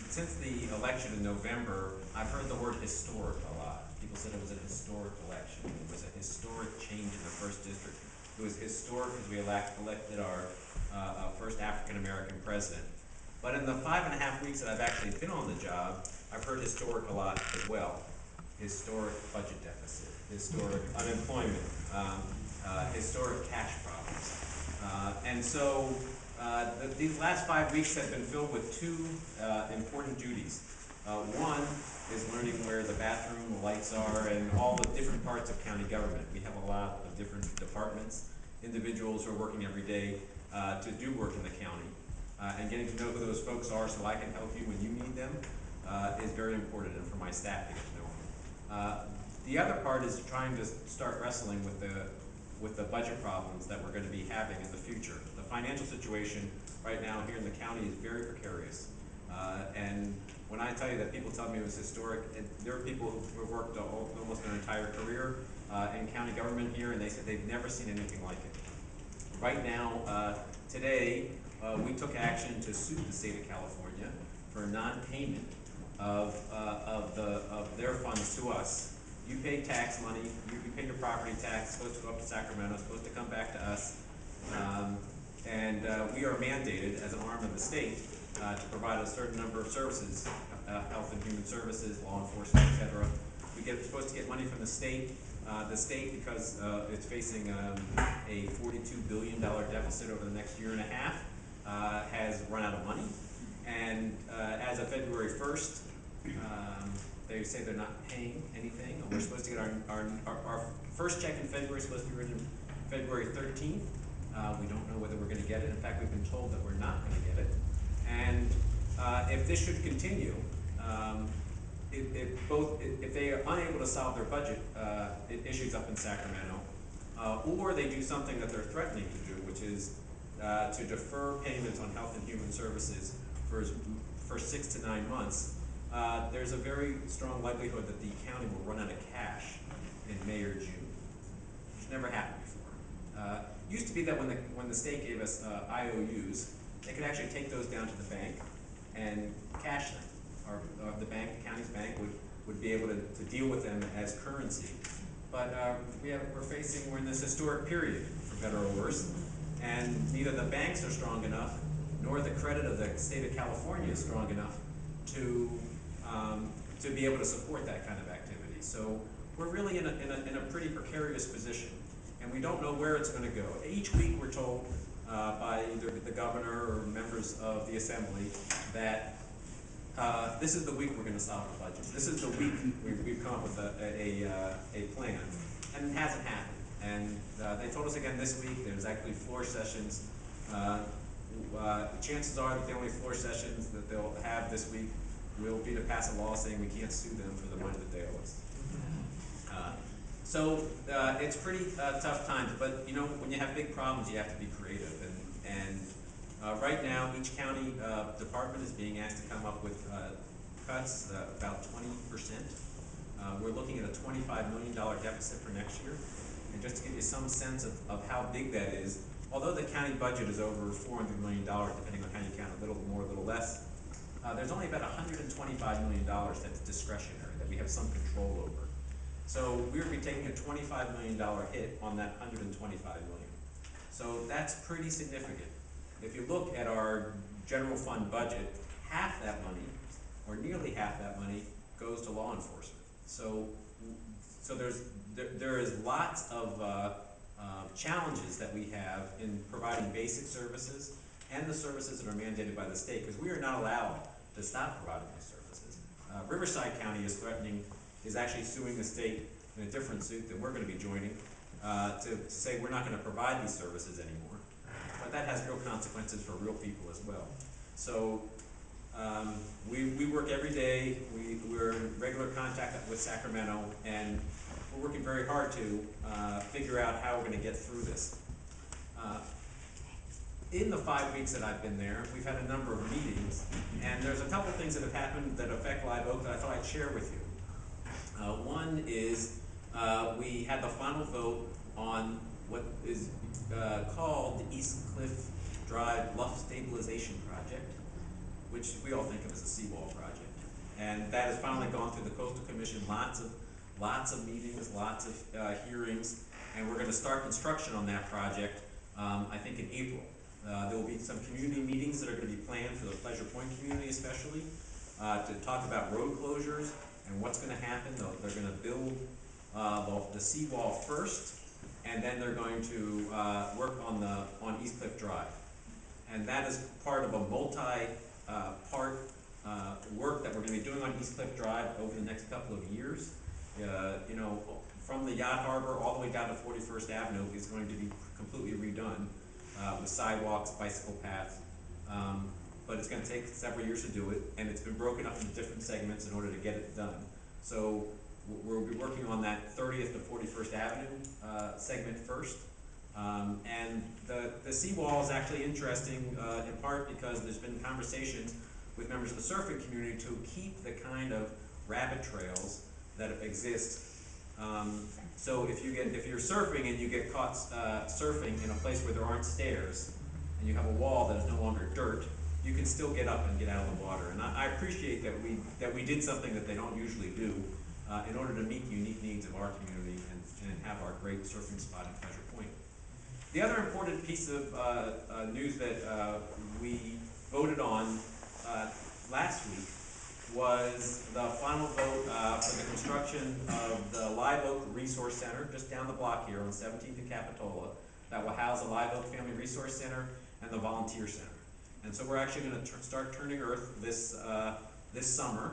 since the election in November, I've heard the word historic a lot. People said it was a historic election. It was a historic change in the first district. It was historic because we elected our first African-American president. But in the 5.5 weeks that I've actually been on the job, I've heard historic a lot as well. Historic budget deficit, historic unemployment, historic cash problems. These last 5 weeks have been filled with two important duties. One is learning where the bathroom, the lights are, and all the different parts of county government. We have a lot of different departments, individuals who are working every day to do work in the county. And getting to know who those folks are so I can help you when you need them is very important, and for my staff to get to know them. The other part is trying to start wrestling with the budget problems that we're going to be having in the future. The financial situation right now here in the county is very precarious. And when I tell you that people tell me it was historic, there are people who have worked almost their entire career in county government here, and they said they've never seen anything like it. Right now, today, we took action to sue the state of California for non-payment of their funds to us. You pay tax money, you pay your property tax, it's supposed to go up to Sacramento, it's supposed to come back to us. We are mandated as an arm of the state to provide a certain number of services, health and human services, law enforcement, etc. We're supposed to get money from the state. Because it's facing a $42 billion deficit over the next year and a half, has run out of money. And as of February 1st, they say they're not paying anything. We're supposed to get our first check in February, is supposed to be written February 13th. We don't know whether we're going to get it. In fact, we've been told that we're not going to get it. And if this should continue, if they are unable to solve their budget issues up in Sacramento, or they do something that they're threatening to do, which is to defer payments on health and human services for 6 to 9 months, there's a very strong likelihood that the county will run out of cash in May or June, which never happened before. Used to be that when the state gave us IOUs, they could actually take those down to the bank and cash them. The county's bank would be able to deal with them as currency. But we're in this historic period, for better or worse, and neither the banks are strong enough, nor the credit of the state of California is strong enough to be able to support that kind of activity. So we're really in a pretty precarious position, and we don't know where it's going to go. Each week we're told by either the governor or members of the assembly that this is the week we're going to solve the budget. This is the week we've come up with a plan, and it hasn't happened. And they told us again this week there's actually floor sessions. Chances are that the only floor sessions that they'll have this week will be to pass a law saying we can't sue them for the money that they owe us. It's pretty tough times, but when you have big problems, you have to be creative. Right now, each county department is being asked to come up with cuts, about 20%. We're looking at a $25 million deficit for next year. And just to give you some sense of how big that is, although the county budget is over $400 million, depending on how you count, a little more, a little less, there's only about $125 million that's discretionary, that we have some control over. So we're going to be taking a $25 million hit on that $125 million. So that's pretty significant. If you look at our general fund budget, half that money, or nearly half that money, goes to law enforcement. So there is lots of challenges that we have in providing basic services and the services that are mandated by the state, because we are not allowed to stop providing these services. Riverside County is actually suing the state in a different suit that we're going to be joining to say we're not going to provide these services anymore. But that has real consequences for real people as well. So we work every day. We're in regular contact with Sacramento, and we're working very hard to figure out how we're going to get through this. In the 5 weeks that I've been there, we've had a number of meetings, and there's a couple things that have happened that affect Live Oak that I thought I'd share with you. One is we had the final vote on what is called the East Cliff Drive Bluff Stabilization Project. which we all think of as a seawall project. And that has finally gone through the Coastal Commission, lots of meetings, lots of hearings, and we're going to start construction on that project, I think in April. There will be some community meetings that are going to be planned for the Pleasure Point community especially, to talk about road closures and what's going to happen. They're going to build the seawall first, and then they're going to work on East Cliff Drive. And that is part of a multi-part work that we're going to be doing on East Cliff Drive over the next couple of years. You know, from the yacht harbor all the way down to 41st Avenue is going to be completely redone with sidewalks, bicycle paths. But it's going to take several years to do it, and it's been broken up into different segments in order to get it done. So we'll be working on that 30th to 41st Avenue segment first. And the seawall is actually interesting in part because there's been conversations with members of the surfing community to keep the kind of rabbit trails that exist. So if you're surfing and you get caught surfing in a place where there aren't stairs and you have a wall that is no longer dirt, you can still get up and get out of the water. And I appreciate that we did something that they don't usually do in order to meet the unique needs of our community and have our great surfing spot in Pleasure Point. The other important piece of news that we voted on last week was the final vote for the construction of the Live Oak Resource Center just down the block here on 17th and Capitola that will house the Live Oak Family Resource Center and the Volunteer Center. And so we're actually going to start turning earth this summer,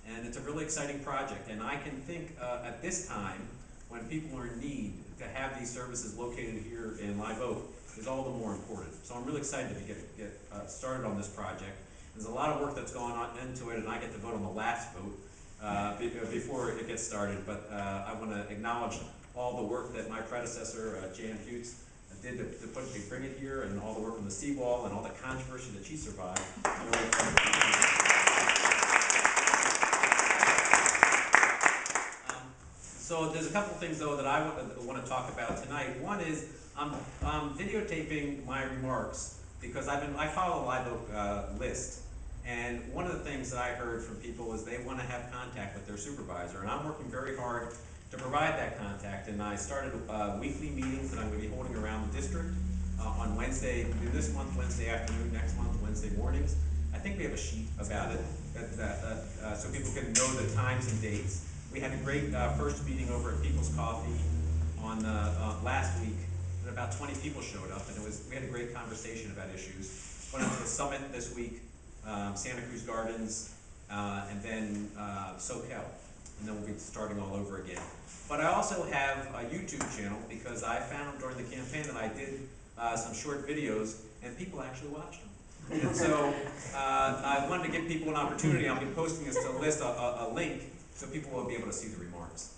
and it's a really exciting project. And I can think at this time, when people are in need, to have these services located here in Live Oak is all the more important. So I'm really excited to get started on this project. There's a lot of work that's going on into it, and I get to vote on the last vote before it gets started. But I want to acknowledge all the work that my predecessor, Jan Hughes, did to bring it here, and all the work on the seawall and all the controversy that she survived. So there's a couple things though that I want to talk about tonight. One is I'm videotaping my remarks because I follow the Live Oak list, and one of the things that I heard from people is they want to have contact with their supervisor, and I'm working very hard to provide that contact. And I started weekly meetings that I'm going to be holding around the district on Wednesday, this month Wednesday afternoon, next month Wednesday mornings. I think we have a sheet about it so people can know the times and dates. We had a great first meeting over at People's Coffee on last week, and about 20 people showed up, and we had a great conversation about issues. Went out to the summit this week, Santa Cruz Gardens, and then SoCal, and then we'll be starting all over again. But I also have a YouTube channel because I found during the campaign that I did some short videos, and people actually watched them. And so I wanted to give people an opportunity. I'll be posting this to the list, a link, so people will be able to see the remarks.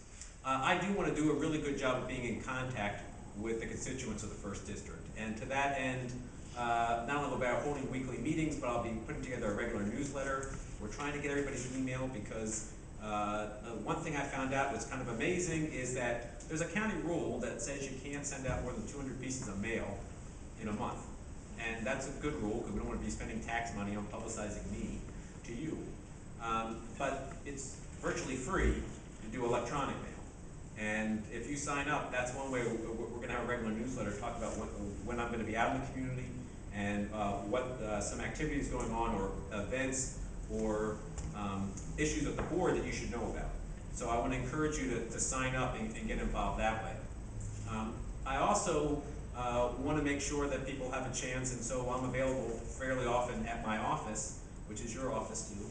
I do want to do a really good job of being in contact with the constituents of the 1st District. And to that end, not only about holding weekly meetings, but I'll be putting together a regular newsletter. We're trying to get everybody's email because one thing I found out was kind of amazing is that there's a county rule that says you can't send out more than 200 pieces of mail in a month. And that's a good rule because we don't want to be spending tax money on publicizing me to you. But it's virtually free to do electronic mail. And if you sign up, that's one way. We're going to have a regular newsletter talk about when I'm going to be out in the community and what some activities going on or events or issues at the board that you should know about. So I want to encourage you to sign up and get involved that way. I also want to make sure that people have a chance, and so I'm available fairly often at my office, which is your office too,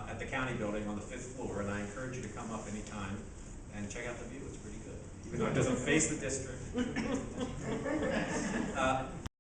at the county building on the 5th floor, and I encourage you to come up anytime and check out the view. It's pretty good, even though it doesn't face the district.